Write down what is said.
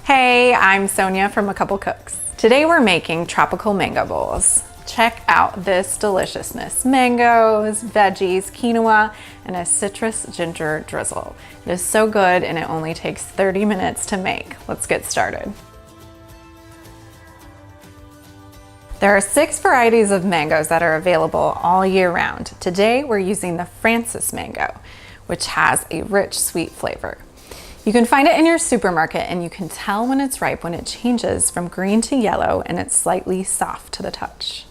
Hey, I'm Sonia from A Couple Cooks. Today we're making tropical mango bowls. Check out this deliciousness. Mangoes, veggies, quinoa, and a citrus ginger drizzle. It is so good and it only takes 30 minutes to make. Let's get started. There are 6 varieties of mangoes that are available all year round. Today we're using the Francis mango, which has a rich, sweet flavor. You can find it in your supermarket and you can tell when it's ripe when it changes from green to yellow and it's slightly soft to the touch.